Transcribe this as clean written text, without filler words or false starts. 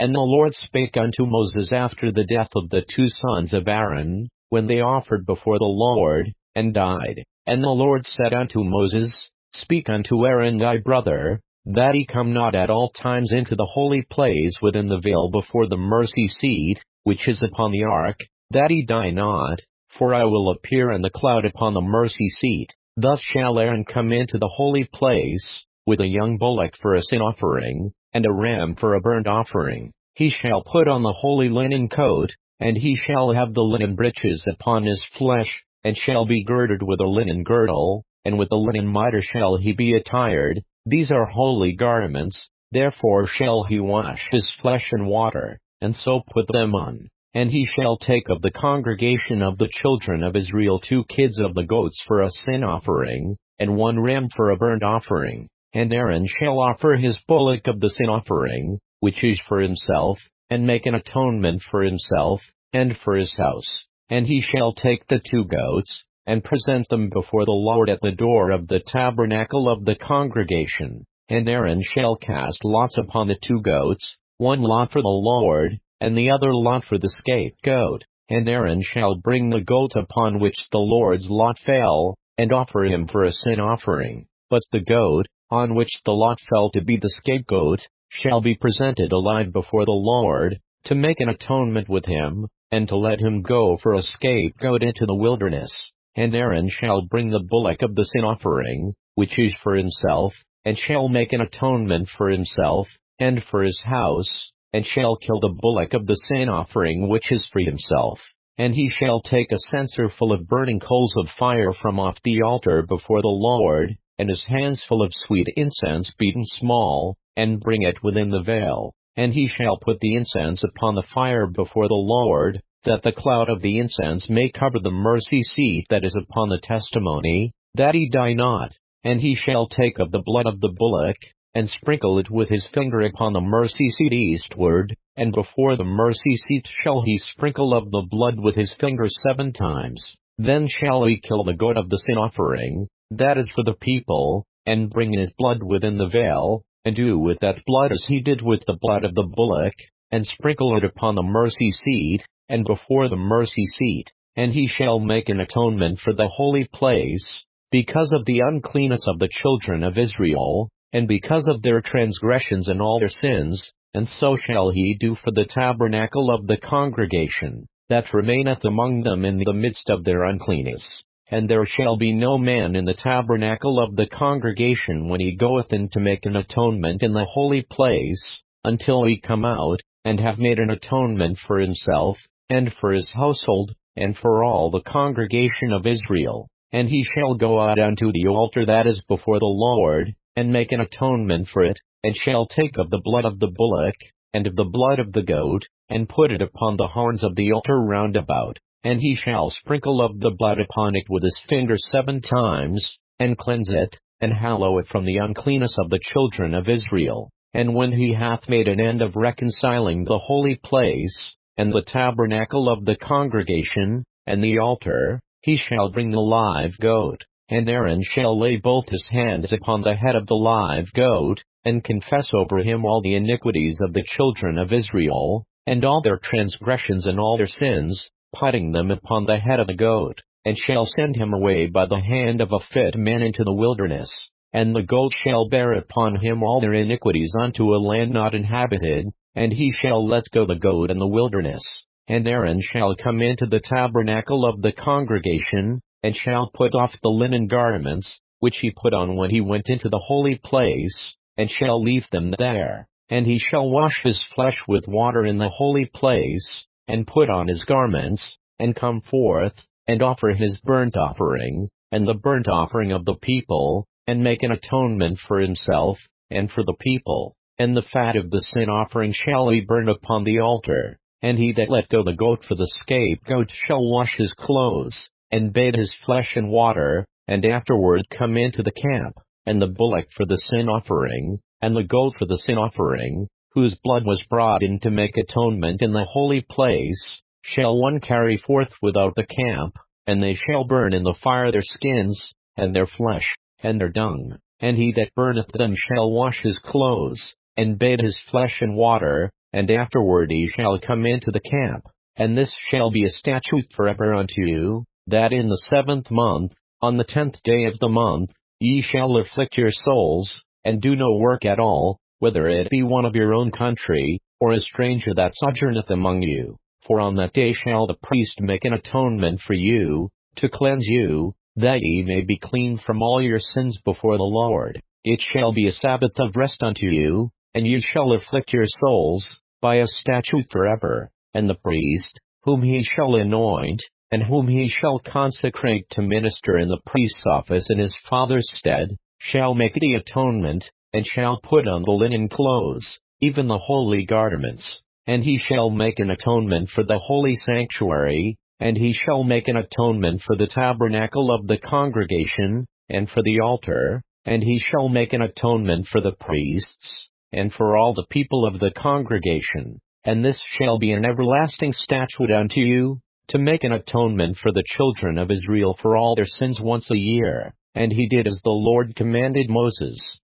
And the Lord spake unto Moses after the death of the two sons of Aaron, when they offered before the Lord, and died. And the Lord said unto Moses, Speak unto Aaron thy brother, that he come not at all times into the holy place within the veil before the mercy seat, which is upon the ark, that he die not, for I will appear in the cloud upon the mercy seat. Thus shall Aaron come into the holy place, with a young bullock for a sin offering, and a ram for a burnt offering. He shall put on the holy linen coat, and he shall have the linen breeches upon his flesh, and shall be girded with a linen girdle, and with a linen mitre shall he be attired. These are holy garments, therefore shall he wash his flesh in water, and so put them on. And he shall take of the congregation of the children of Israel 2 kids of the goats for a sin offering, and 1 ram for a burnt offering. And Aaron shall offer his bullock of the sin offering, which is for himself, and make an atonement for himself, and for his house. And he shall take the 2 goats, and present them before the Lord at the door of the tabernacle of the congregation. And Aaron shall cast lots upon the 2 goats, 1 lot for the Lord, and the other lot for the scapegoat. And Aaron shall bring the goat upon which the Lord's lot fell, and offer him for a sin offering. But the goat, on which the lot fell to be the scapegoat, shall be presented alive before the Lord, to make an atonement with him, and to let him go for a scapegoat into the wilderness. And Aaron shall bring the bullock of the sin offering, which is for himself, and shall make an atonement for himself, and for his house, and shall kill the bullock of the sin offering which is for himself. And he shall take a censer full of burning coals of fire from off the altar before the Lord, and his hands full of sweet incense beaten small, and bring it within the veil. And he shall put the incense upon the fire before the Lord, that the cloud of the incense may cover the mercy seat that is upon the testimony, that he die not. And he shall take of the blood of the bullock, and sprinkle it with his finger upon the mercy seat eastward, and before the mercy seat shall he sprinkle of the blood with his finger 7 times. Then shall he kill the goat of the sin offering, that is for the people, and bring his blood within the veil, and do with that blood as he did with the blood of the bullock, and sprinkle it upon the mercy seat, and before the mercy seat. And he shall make an atonement for the holy place, because of the uncleanness of the children of Israel, and because of their transgressions and all their sins, and so shall he do for the tabernacle of the congregation, that remaineth among them in the midst of their uncleanness. And there shall be no man in the tabernacle of the congregation when he goeth in to make an atonement in the holy place, until he come out, and have made an atonement for himself, and for his household, and for all the congregation of Israel. And he shall go out unto the altar that is before the Lord, and make an atonement for it, and shall take of the blood of the bullock, and of the blood of the goat, and put it upon the horns of the altar round about. And he shall sprinkle of the blood upon it with his finger 7 times, and cleanse it, and hallow it from the uncleanness of the children of Israel. And when he hath made an end of reconciling the holy place, and the tabernacle of the congregation, and the altar, he shall bring the live goat. And Aaron shall lay both his hands upon the head of the live goat, and confess over him all the iniquities of the children of Israel, and all their transgressions and all their sins, putting them upon the head of the goat, and shall send him away by the hand of a fit man into the wilderness. And the goat shall bear upon him all their iniquities unto a land not inhabited, and he shall let go the goat in the wilderness. And Aaron shall come into the tabernacle of the congregation, and shall put off the linen garments, which he put on when he went into the holy place, and shall leave them there. And he shall wash his flesh with water in the holy place, and put on his garments, and come forth, and offer his burnt offering, and the burnt offering of the people, and make an atonement for himself, and for the people. And the fat of the sin offering shall he burn upon the altar. And he that let go the goat for the scapegoat shall wash his clothes, and bathe his flesh in water, and afterward come into the camp. And the bullock for the sin offering, and the goat for the sin offering, whose blood was brought in to make atonement in the holy place, shall one carry forth without the camp, and they shall burn in the fire their skins, and their flesh, and their dung. And he that burneth them shall wash his clothes, and bathe his flesh in water, and afterward he shall come into the camp. And this shall be a statute forever unto you, that in the 7th month, on the 10th day of the month, ye shall afflict your souls, and do no work at all, whether it be one of your own country, or a stranger that sojourneth among you. For on that day shall the priest make an atonement for you, to cleanse you, that ye may be clean from all your sins before the Lord. It shall be a Sabbath of rest unto you, and ye shall afflict your souls, by a statute forever. And the priest, whom he shall anoint, and whom he shall consecrate to minister in the priest's office in his father's stead, shall make the atonement, and shall put on the linen clothes, even the holy garments. And he shall make an atonement for the holy sanctuary, and he shall make an atonement for the tabernacle of the congregation, and for the altar, and he shall make an atonement for the priests, and for all the people of the congregation. And this shall be an everlasting statute unto you, to make an atonement for the children of Israel for all their sins once a year. And he did as the Lord commanded Moses.